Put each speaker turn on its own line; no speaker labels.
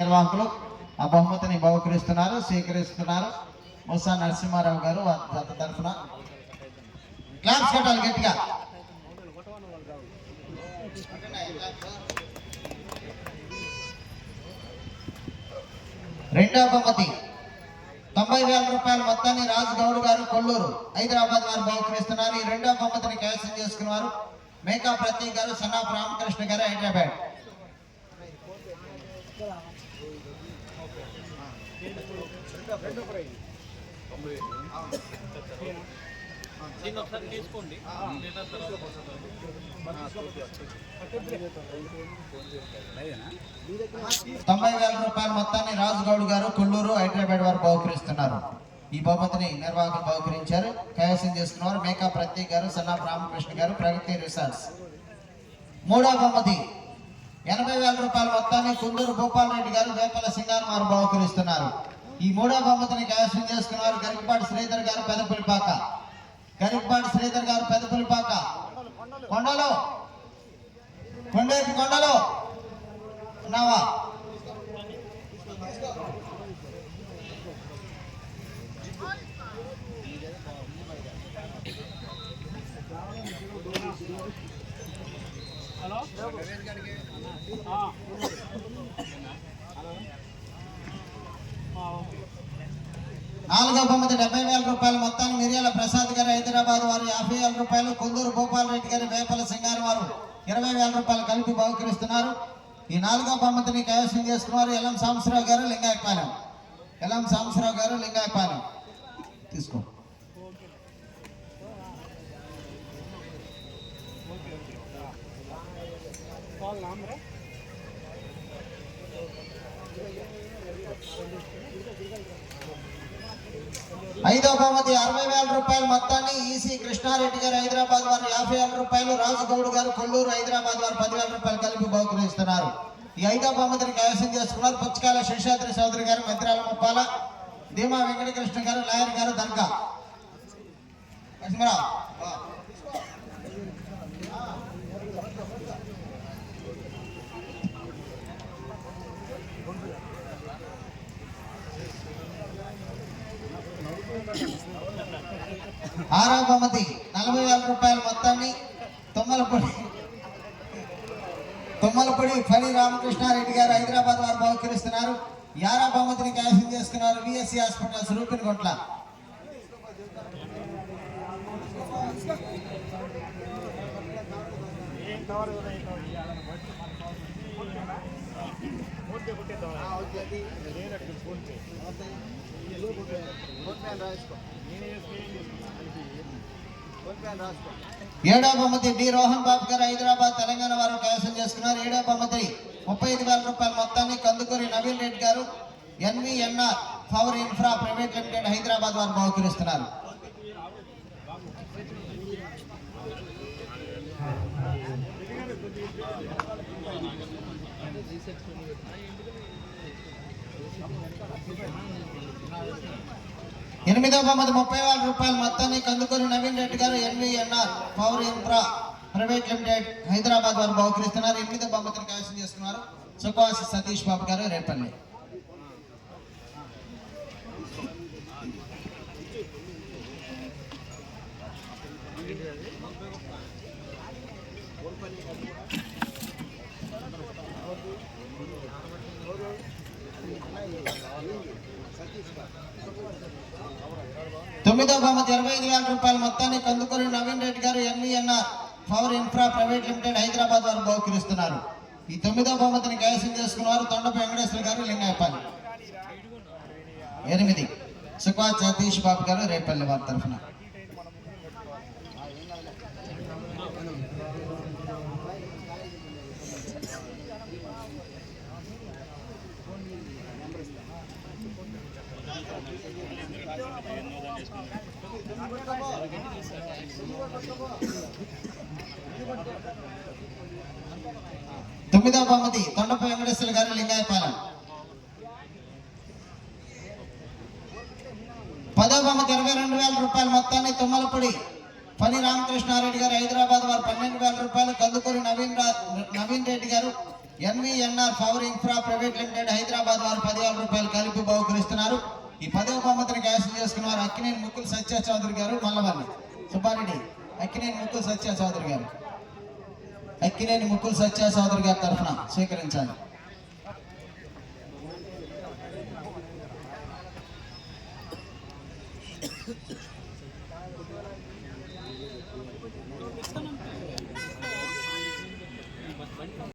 నిర్వాహకులు ఆ బహుమతిని బహుకరిస్తున్నారు, స్వీకరిస్తున్నారు. ముసా నరసింహారావు గారు జత తరఫున క్లాప్స్ కొట్టాలి గట్టిగా. రెండవ బహుమతి 90,000 రూపాయల మొత్తాన్ని రాజు గౌడ్ గారు కొల్లూరు హైదరాబాద్ వారు బహుకరిస్తున్నారు. ఈ రెండవ బహుమతిని కైవసం చేసుకున్నారు మేకా ప్రతీక్ గారు, సన్నాఫ్ రామకృష్ణ గారు, హైదరాబాద్.
తీసుకోండి.
90,000 రూపాయల మొత్తాన్ని రాజు గౌడ్ గారు కొల్లూరు హైదరాబాద్ వారు బహుకరిస్తున్నారు. ఈ బహుమతిని నిర్వాహకులు బహుకరించారు, కైవసం చేసుకున్నారు మేకా ప్రతీక్ గారు, సన్నాఫ్ రామకృష్ణ గారు, ప్రగతి రిసార్ట్స్. మూడవ బహుమతి 80,000 రూపాయల మొత్తాన్ని కుందూరు భూపాల్ రెడ్డి గారు, వేపల సింగారం వారు బహుకరిస్తున్నారు. ఈ మూడవ బహుమతిని కైవసం చేసుకున్నారు గరికపాటి శ్రీధర్ గారు, పెదపులిపాక. గరికపాటి శ్రీధర్ గారు, పెదపులిపాక. కొండలో కొండలో ఉన్నావా? నాలుగో బహుమతి 70,000 రూపాయల మొత్తాన్ని మిర్యాల ప్రసాద్ గారు, హైదరాబాద్ వారు 50,000 రూపాయలు, కుందూరు భూపాల్ రెడ్డి గారు, వేపల సింగారం వారు 20,000 రూపాయలు కలిపి బహుకరిస్తున్నారు. ఈ నాలుగో బహుమతిని కైవసం చేసుకున్నారు ఎల్ఎం సాంబశివరావు గారు, లింగాయపాలెం. ఎల్ఎం సాంబశివరావు గారు, లింగాయపాలెం. తీసుకో. ఐదో బహుమతి 60,000 రూపాయల మొత్తాన్ని ఈసీ కృష్ణారెడ్డి గారు, హైదరాబాద్ వారు 50,000 రూపాయలు, రాజు గౌడ్ గారు కొల్లూరు హైదరాబాద్ వారు 10,000 రూపాయలు కలిపి బహుకరిస్తున్నారు. ఈ ఐదో బహుమతిని కైవసం చేసుకున్నారు పుచ్చకాయల శేషాద్రి చౌదరి గారు, మద్రాల ముప్పాల, ధీమా వెంకటకృష్ణ గారు, లాయర్ గారు, దర్గా. ఆరవ బహుమతి 40,000 రూపాయల మొత్తాన్ని తుమ్మలపూడి ఫణి రామకృష్ణారెడ్డి గారు, హైదరాబాద్ వారు బహుకరిస్తున్నారు. 6వ బహుమతిని కైవసం చేసుకున్నారు విఎస్సి హాస్పిటల్స్, రూపినగుంట్ల. ఏడవ బహుమతి డి రోహన్ బాబు గారు, హైదరాబాద్ తెలంగాణ వారు కైవసం చేసుకున్నారు. 7వ బహుమతి 35,000 రూపాయల మొత్తాన్ని Kandukuri Naveen Reddy garu, NVNR power infra private limited, Hyderabad వారు బహుకరిస్తున్నారు. ఎనిమిదవ బహుమతి 30,000 రూపాయల మొత్తాన్ని Kandukuri Naveen Reddy garu, NVNR power infra private limited, Hyderabad వారు బహుకరిస్తున్నారు. 8వ బహుమతిని కైవసం చేసుకున్నారు సుఖవాసి సతీష్ బాబు గారు, రేపల్లి. తొమ్మిదవ బహుమతి 25,000 రూపాయల మొత్తాన్ని Kandukuri Naveen Reddy garu, NVNR power infra private limited, Hyderabad వారు బహుకరిస్తున్నారు. ఈ 9వ బహుమతిని కైవసం చేసుకున్నారు తొండపై వెంకటేశ్వర గారు, లింగాయపాలెం. 8 సుఖవాసి సతీష్ బాబు గారు, రేపల్లి వారి తరఫున. తొమ్మిదవ బహుమతి తొండపై వెంకటేశ్వర గారు, లింగాయపాలెం. 10వ బహుమతి 22,000 రూపాయల మొత్తాన్ని తుమ్మలపూడి ఫణి రామకృష్ణారెడ్డి గారు, హైదరాబాద్ వారు 12,000 రూపాయలు, Kandukuri Naveen Reddy garu, NVNR power infra private limited Hyderabad వారు 10,000 రూపాయలు కలిపి బహుకరిస్తున్నారు. ఈ 10వ బహుమతిని క్యాన్సిల్ చేసుకున్న వారు అక్కినేని ముక్కుల సత్య చౌదరి గారు, మల్లవల్లి సుబ్బారెడ్డి. అక్కినేని ముక్కుల సత్య చౌదరి గారు, అక్కినేని ముక్కుల సత్య చౌదరి గారి తరఫున స్వీకరించాలి.